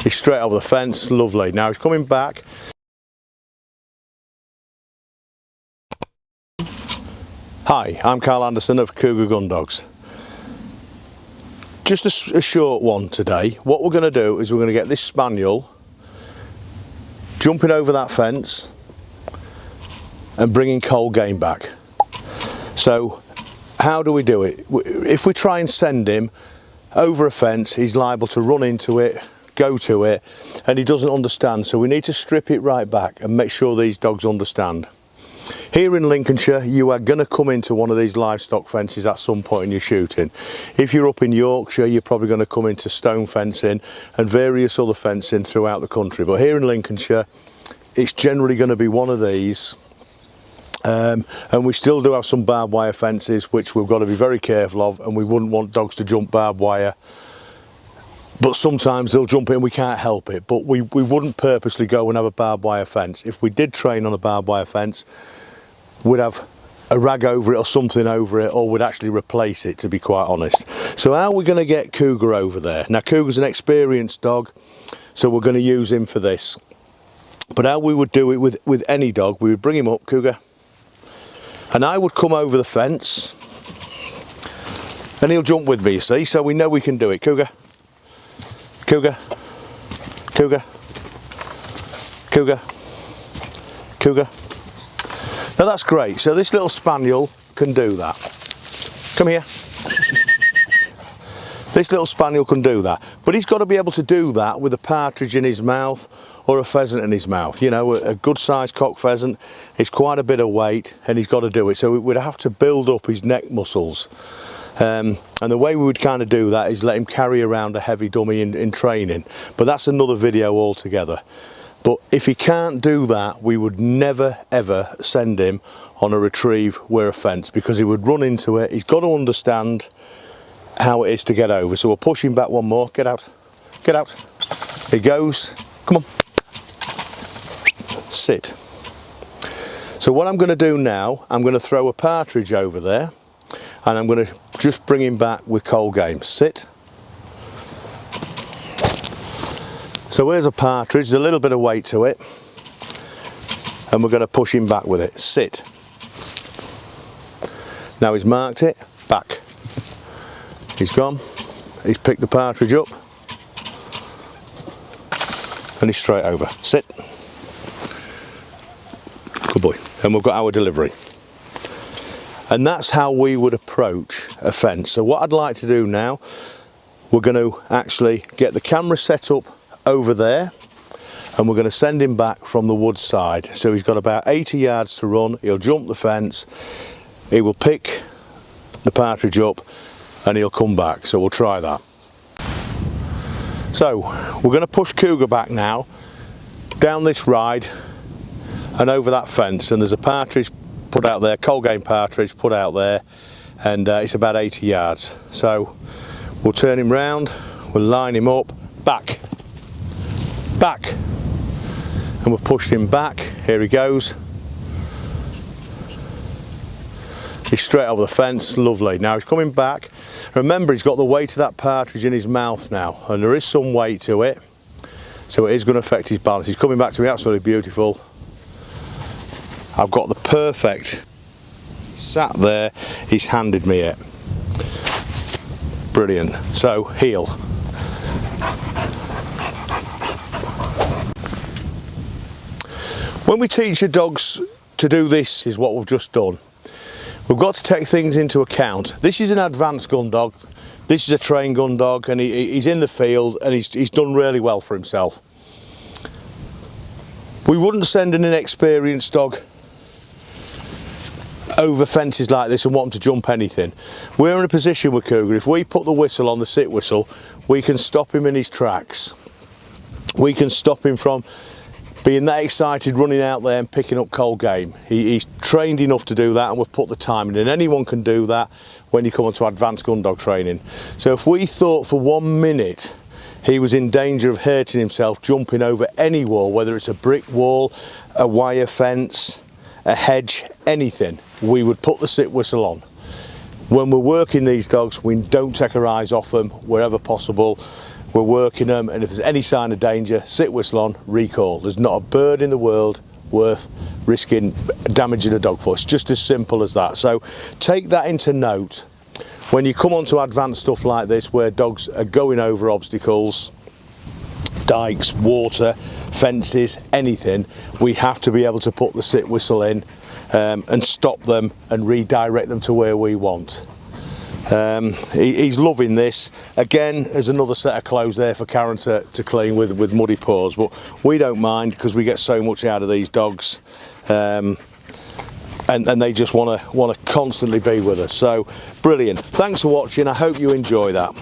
He's straight over the fence, lovely. Now he's coming back. Hi, I'm Carl Anderson of Kugae Gundogs. Just a short one today. What we're going to do is we're going to get this spaniel jumping over that fence and bringing cold game back. So how do we do it? If we try and send him over a fence, he's liable to run into it, go to it, and he doesn't understand. So we need to strip it right back and make sure these dogs understand. Here in Lincolnshire, you are going to come into one of these livestock fences at some point in your shooting. If you're up in Yorkshire, you're probably going to come into stone fencing and various other fencing throughout the country. But here in Lincolnshire, it's generally going to be one of these. And we still do have some barbed wire fences, which we've got to be very careful of, and we wouldn't want dogs to jump barbed wire. But sometimes they'll jump in, we can't help it. But we wouldn't purposely go and have a barbed wire fence. If we did train on a barbed wire fence, we'd have a rag over it or something over it, or we'd actually replace it, to be quite honest. So how are we going to get Cougar over there? Now Cougar's an experienced dog, so we're going to use him for this. But how we would do it with any dog, we would bring him up, Cougar, and I would come over the fence, and he'll jump with me, you see, so we know we can do it. Cougar. Cougar, Cougar, Cougar, Cougar. Now that's great. So this little spaniel can do that. Come here. This little spaniel can do that. But he's got to be able to do that with a partridge in his mouth or a pheasant in his mouth. You know, a good sized cock pheasant is quite a bit of weight, and he's got to do it. So we'd have to build up his neck muscles. And the way we would kind of do that is let him carry around a heavy dummy in training, but that's another video altogether. But if he can't do that, we would never ever send him on a retrieve where a fence, because he would run into it. He's got to understand how it is to get over. So we'll push him back one more. Get out, get out. He goes, come on, sit. So what I'm going to do now, I'm going to throw a partridge over there, and I'm going to just bring him back with cold game. Sit. So here's a partridge, there's a little bit of weight to it, and we're going to push him back with it. Sit. Now he's marked it, back. He's gone, he's picked the partridge up, and he's straight over. Sit. Good boy. And we've got our delivery. And that's how we would approach a fence. So what I'd like to do now, we're going to actually get the camera set up over there, and we're going to send him back from the wood side. So he's got about 80 yards to run. He'll jump the fence, he will pick the partridge up, and he'll come back. So we'll try that. So we're going to push Cougar back now, down this ride and over that fence, and there's a partridge put out there, cold game partridge put out there, and it's about 80 yards. So we'll turn him round, we'll line him up, back, back, and we've pushed him back. Here he goes. He's straight over the fence, lovely. Now he's coming back. Remember, he's got the weight of that partridge in his mouth now, and there is some weight to it, so it is going to affect his balance. He's coming back to me absolutely beautiful. I've got the perfect, sat there, he's handed me it. Brilliant. So, heel. When we teach your dogs to do this, is what we've just done. We've got to take things into account. This is an advanced gun dog. This is a trained gun dog, and he's in the field, and he's done really well for himself. We wouldn't send an inexperienced dog over fences like this and want them to jump anything. We're in a position with Cougar, if we put the whistle on, the sit whistle, we can stop him in his tracks. We can stop him from being that excited running out there and picking up cold game. He's trained enough to do that, and we've put the time in, and anyone can do that when you come onto advanced gun dog training. So if we thought for 1 minute he was in danger of hurting himself jumping over any wall, whether it's a brick wall, a wire fence, a hedge, anything, we would put the sit whistle on. When we're working these dogs, we don't take our eyes off them wherever possible. we're working them, and if there's any sign of danger, sit whistle on, recall. There's not a bird in the world worth risking damaging a dog for. It's just as simple as that. So take that into note when you come on to advanced stuff like this, where dogs are going over obstacles, dikes, water, fences, anything. We have to be able to put the sit whistle in and stop them and redirect them to where we want. He's loving this. Again, there's another set of clothes there for Karen to clean with muddy paws, but we don't mind because we get so much out of these dogs, and they just want to constantly be with us. So brilliant. Thanks for watching. I hope you enjoy that.